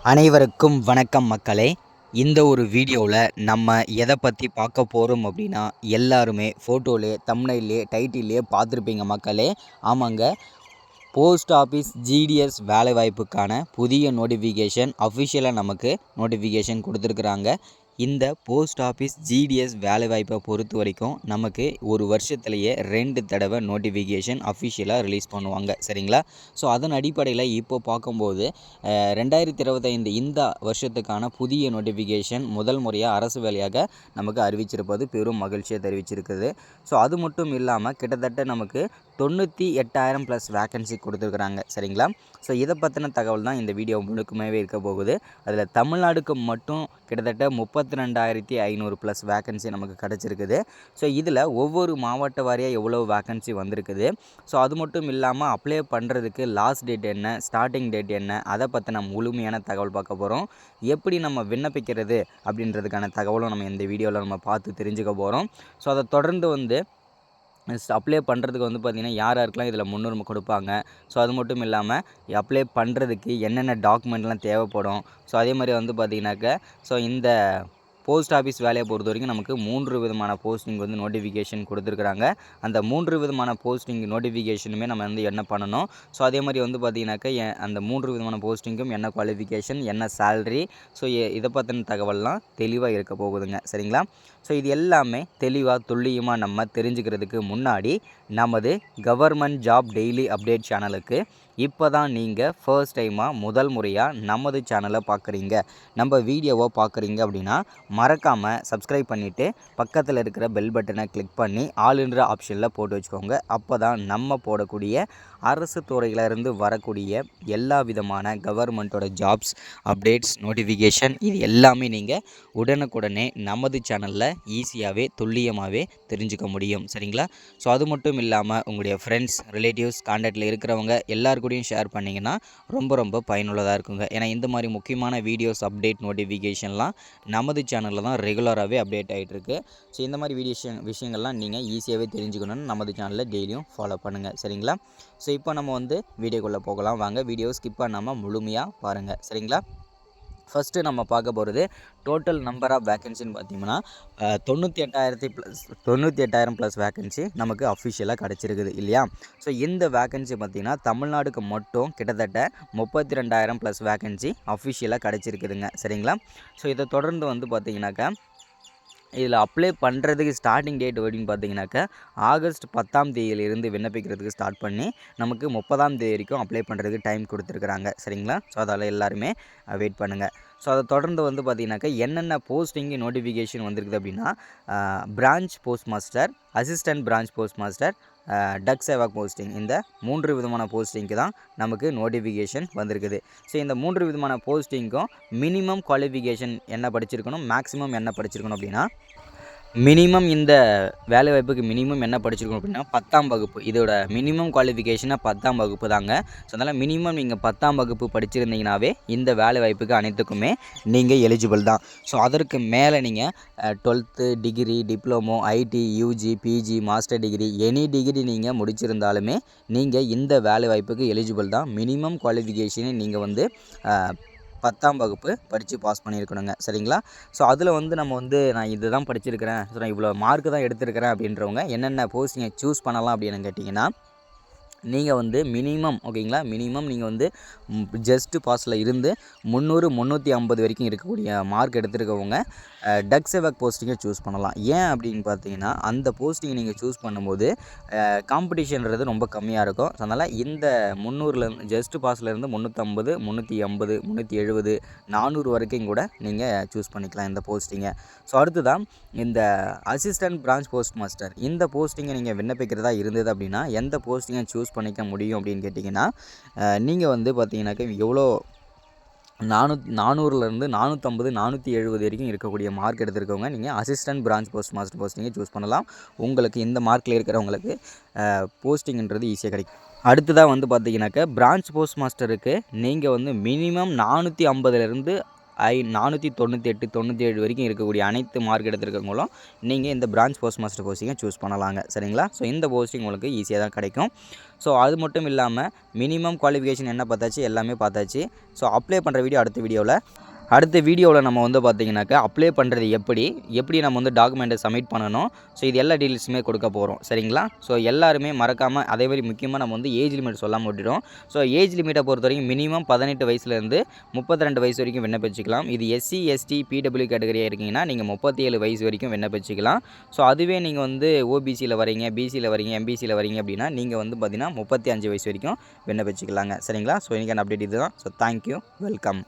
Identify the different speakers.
Speaker 1: அனைவருக்கும் வணக்கம் மக்களே. இந்த ஒரு வீடியோவில் நம்ம எதை பற்றி பார்க்க போகிறோம் அப்படின்னா, எல்லாருமே ஃபோட்டோலே தம்ப்நெயிலே டைட்டிலே பார்த்துருப்பீங்க மக்களே. ஆமாங்க, போஸ்ட் ஆஃபீஸ் ஜிடிஎஸ் வேலைவாய்ப்புக்கான புதிய நோட்டிஃபிகேஷன் அஃபிஷியலாக நமக்கு நோட்டிஃபிகேஷன் கொடுத்துருக்குறாங்க. இந்த போஸ்ட் ஆஃபீஸ் ஜிடிஎஸ் வேலைவாய்ப்பை பொறுத்த வரைக்கும் நமக்கு ஒரு வருஷத்துலேயே 2 தடவை நோட்டிஃபிகேஷன் அஃபிஷியலாக ரிலீஸ் பண்ணுவாங்க, சரிங்களா? ஸோ அதன் அடிப்படையில் இப்போ பார்க்கும்போது 2025 இந்த வருஷத்துக்கான புதிய நோட்டிஃபிகேஷன் முதல் முறையாக அரசு வேலையாக நமக்கு அறிவிச்சிருப்பது பெரும் மகிழ்ச்சியை தெரிவிச்சிருக்குது. ஸோ அது மட்டும் இல்லாமல் கிட்டத்தட்ட நமக்கு 98,000 ப்ளஸ் வேக்கன்சி கொடுத்துருக்குறாங்க, சரிங்களா? ஸோ இதை பற்றின தகவல் தான் இந்த வீடியோ முழுக்குமே இருக்க போகுது. அதில் தமிழ்நாடுக்கு மட்டும் கிட்டத்தட்ட 32,500 ப்ளஸ் வேக்கன்சி நமக்கு கிடச்சிருக்குது. ஸோ இதில் ஒவ்வொரு மாவட்ட வாரியாக எவ்வளோ வேக்கன்சி வந்திருக்குது, ஸோ அது மட்டும் இல்லாமல் அப்ளை பண்ணுறதுக்கு லாஸ்ட் டேட் என்ன, ஸ்டார்டிங் டேட் என்ன, அதை பற்றின முழுமையான தகவல் பார்க்க போகிறோம். எப்படி நம்ம விண்ணப்பிக்கிறது அப்படின்றதுக்கான தகவலும் நம்ம இந்த வீடியோவில் நம்ம பார்த்து தெரிஞ்சுக்க போகிறோம். ஸோ அதை தொடர்ந்து அப்ளை பண்ணுறதுக்கு பார்த்திங்கன்னா யாருக்கெல்லாம் இதில் முன்னுரிமை கொடுப்பாங்க, ஸோ அது மட்டும் இல்லாமல் அப்ளை பண்ணுறதுக்கு என்னென்ன டாக்குமெண்ட்லாம் தேவைப்படும், ஸோ அதே மாதிரி பார்த்திங்கனாக்கா ஸோ இந்த போஸ்ட் ஆஃபீஸ் வேலையை பொறுத்த வரைக்கும் நமக்கு 3 விதமான போஸ்டிங் நோட்டிஃபிகேஷன் கொடுத்துருக்குறாங்க. அந்த 3 விதமான போஸ்டிங் நோட்டிஃபிகேஷனுமே நம்ம என்ன பண்ணணும், ஸோ அதே மாதிரி பார்த்திங்கனாக்கா அந்த 3 விதமான போஸ்டிங்கும் என்ன குவாலிஃபிகேஷன், என்ன சேலரி, ஸோ இதை பற்றின தகவல்லாம் தெளிவாக இருக்க போகுதுங்க, சரிங்களா? ஸோ இது எல்லாமே தெளிவாக துல்லியமாக நம்ம தெரிஞ்சுக்கிறதுக்கு முன்னாடி நமது கவர்மெண்ட் ஜாப் டெய்லி அப்டேட் சேனலுக்கு இப்போ தான் நீங்கள் ஃபர்ஸ்ட் டைமாக முதல் முறையாக நமது சேனலை பார்க்குறீங்க, நம்ம வீடியோவை பார்க்குறீங்க அப்படின்னா மறக்காமல் சப்ஸ்கிரைப் பண்ணிவிட்டு பக்கத்தில் இருக்கிற பெல் பட்டனை கிளிக் பண்ணி ஆல்ன்ற ஆப்ஷனில் போட்டு வச்சுக்கோங்க. அப்போ தான் நம்ம போடக்கூடிய அரசு துறையிலிருந்து வரக்கூடிய எல்லா விதமான கவர்மெண்ட்டோட ஜாப்ஸ் அப்டேட்ஸ் நோட்டிஃபிகேஷன் இது எல்லாமே நீங்கள் உடனுக்குடனே நமது சேனலில் ஈஸியாகவே துல்லியமாகவே தெரிஞ்சுக்க முடியும், சரிங்களா? ஸோ அது மட்டும் இல்லாமல் உங்களுடைய ஃப்ரெண்ட்ஸ், ரிலேட்டிவ்ஸ், கான்டாக்டில் இருக்கிறவங்க எல்லாருக்கூடையும் ஷேர் பண்ணிங்கன்னா ரொம்ப பயனுள்ளதாக இருக்குங்க. ஏன்னா இந்த மாதிரி முக்கியமான வீடியோஸ் அப்டேட் நோட்டிஃபிகேஷன்லாம் நமது சேனலில் தான் ரெகுலராகவே அப்டேட் ஆகிட்டுருக்கு. ஸோ இந்த மாதிரி விஷயங்கள்லாம் நீங்கள் ஈஸியாகவே தெரிஞ்சுக்கணும்னு நமது சேனலில் டெய்லியும் ஃபாலோ பண்ணுங்கள், சரிங்களா? ஸோ இப்போ நம்ம வீடியோக்குள்ளே போகலாம். வாங்க, வீடியோ ஸ்கிப் பண்ணாமல் முழுமையாக பாருங்கள், சரிங்களா? ஃபஸ்ட்டு நம்ம பார்க்க போகிறது டோட்டல் நம்பர் ஆஃப் வேக்கன்சின்னு பார்த்தீங்கன்னா 98,000 ப்ளஸ் வேக்கன்சி நமக்கு அஃபிஷியலாக கிடச்சிருக்குது இல்லையா? ஸோ இந்த வேக்கன்சி பார்த்திங்கன்னா தமிழ்நாடுக்கு மட்டும் கிட்டத்தட்ட 32,000 ப்ளஸ் வேக்கன்சி அஃபிஷியலாக கிடச்சிருக்குதுங்க, சரிங்களா? ஸோ இதை தொடர்ந்து பார்த்திங்கனாக்கா இதில் அப்ளை பண்ணுறதுக்கு ஸ்டார்டிங் டேட் அப்படின்னு பார்த்தீங்கன்னாக்கா ஆகஸ்ட் 10ஆம் தேதியிலிருந்து விண்ணப்பிக்கிறதுக்கு ஸ்டார்ட் பண்ணி நமக்கு 30ஆம் தேதி வரைக்கும் அப்ளை பண்ணுறதுக்கு டைம் கொடுத்துருக்குறாங்க, சரிங்களா? ஸோ அதால் எல்லாருமே வெயிட் பண்ணுங்கள். ஸோ அதை தொடர்ந்து பார்த்திங்கனாக்கா என்னென்ன போஸ்டிங்கு நோட்டிஃபிகேஷன் வந்திருக்குது அப்படின்னா branch post master, assistant branch post master, Dak Sevak posting, இந்த 3 விதமான போஸ்டிங்க்கு தான் நமக்கு நோட்டிஃபிகேஷன் வந்திருக்குது. ஸோ இந்த 3 விதமான போஸ்டிங்க்கும் மினிமம் குவாலிஃபிகேஷன் என்ன படிச்சிருக்கணும், மேக்ஸிமம் என்ன படிச்சிருக்கணும் அப்படின்னா மினிமம் இந்த வேலைவாய்ப்புக்கு மினிமம் என்ன படிச்சிருக்கணும் அப்படின்னா 10ஆம் வகுப்பு. இதோட மினிமம் குவாலிஃபிகேஷனாக 10ஆம் வகுப்பு தாங்க. ஸோ அதனால் மினிமம் நீங்கள் 10ஆம் வகுப்பு படிச்சிருந்தீங்கனாவே இந்த வேலைவாய்ப்புக்கு அனைத்துக்குமே நீங்கள் எலிஜிபிள் தான். ஸோ அதற்கு மேலே நீங்கள் 12th degree, diploma, IT, UG, PG, master degree, any degree நீங்கள் முடிச்சிருந்தாலுமே நீங்கள் இந்த வேலைவாய்ப்புக்கு எலிஜிபிள் தான். மினிமம் குவாலிஃபிகேஷனை நீங்கள் 10ஆம் வகுப்பு படித்து பாஸ் பண்ணியிருக்கணுங்க, சரிங்களா? ஸோ அதில் நம்ம நான் இது தான் படிச்சிருக்கிறேன், ஸோ நான் இவ்வளோ மார்க்கு தான் எடுத்திருக்கிறேன் அப்படின்றவங்க என்னென்ன போஸ்டிங்கை சூஸ் பண்ணலாம் அப்படின்னு கேட்டிங்கன்னா நீங்கள் மினிமம் ஓகேங்களா, மினிமம் நீங்கள் ஜஸ்ட் பாஸில் இருந்து 300, 350 வரைக்கும் இருக்கக்கூடிய மார்க் எடுத்துருக்கவங்க டக் சேவாக் போஸ்டிங்கை சூஸ் பண்ணலாம். ஏன் அப்படின்னு பார்த்தீங்கன்னா அந்த போஸ்டிங்கை நீங்கள் சூஸ் பண்ணும்போது காம்படிஷன்றது ரொம்ப கம்மியாக இருக்கும். ஸோ அதனால் இந்த 300லேருந்து ஜஸ்ட் பாஸ்லேருந்து 350, 380, 370, 400 வரைக்கும் கூட நீங்கள் சூஸ் பண்ணிக்கலாம் இந்த போஸ்டிங்கை. ஸோ அடுத்ததான் இந்த அசிஸ்டன்ட் பிரான்ச் போஸ்ட் மாஸ்டர், இந்த போஸ்டிங்கை நீங்கள் விண்ணப்பிக்கிறதா இருந்தது அப்படின்னா எந்த போஸ்டிங்கை சூஸ் பண்ணிக்க முடியும் அப்படின்னு கேட்டிங்கன்னா நீங்கள் பார்த்தீங்கன்னாக்கா எவ்வளோ 400லேருந்து 450, 470 வரைக்கும் இருக்கக்கூடிய மார்க் எடுத்துருக்கவங்க நீங்கள் அசிஸ்டன்ட் பிரான்ச் போஸ்ட் மாஸ்டர் போஸ்டிங்கை சூஸ் பண்ணலாம். உங்களுக்கு இந்த மார்க்கில் இருக்கிறவங்களுக்கு போஸ்டிங்ன்றது ஈஸியாக கிடைக்கும். அடுத்ததாக பார்த்தீங்கன்னாக்கா பிரான்ச் போஸ்ட் மாஸ்டருக்கு நீங்கள் மினிமம் 450லேருந்து 498 97 வரைக்கும் இருக்கக்கூடிய அனைத்து மார்க் எடுத்திருக்கவங்களும் நீங்கள் இந்த பிரான்ச் போஸ்ட் மாஸ்டர் போஸ்டிங்கை சூஸ் பண்ணலாங்க. சரிங்களா? ஸோ இந்த போஸ்டிங் உங்களுக்கு ஈஸியாக தான் கிடைக்கும். ஸோ அது மட்டும் இல்லாமல் மினிமம் குவாலிஃபிகேஷன் என்ன பார்த்தாச்சு, எல்லாமே பார்த்தாச்சு. ஸோ அப்ளை பண்ணுற வீடியோ அடுத்த வீடியோவில் நம்ம வந்து பார்த்திங்கனாக்கா அப்ளை பண்ணுறது எப்படி நம்ம வந்து டாக்குமெண்ட்டை சப்மிட் பண்ணணும். ஸோ இது எல்லா டீட்டெயில்ஸுமே கொடுக்க போகிறோம். சரிங்களா? ஸோ எல்லாருமே மறக்காமல் அதேமாதிரி முக்கியமாக நம்ம வந்து ஏஜ் லிமிட் சொல்லாமல் விட்டுட்டோம். ஸோ ஏஜ் லிமிட்டை பொறுத்த வரைக்கும் மினிமம் 18 வயசுலேருந்து 32 வயசு வரைக்கும் விண்ணப்பிச்சிக்கலாம். இது எஸ்சி எஸ்டி பிடபிள்யூ கேட்டகரியாக இருக்கீங்கன்னா நீங்கள் 37 வயசு வரைக்கும் விண்ணப்பிச்சிக்கலாம். ஸோ அதுவே நீங்கள் வந்து ஓபிசியில் வரீங்க, பிசியில் வரீங்க, எம்பிசியில் வரீங்க அப்படின்னா நீங்கள் வந்து பார்த்திங்கன்னா 35 வயசு வரைக்கும் விண்ணப்பிச்சிக்கலாங்க. சரிங்களா? ஸோ இன்றைக்கான அப்டேட் இதுதான். So thank you, welcome.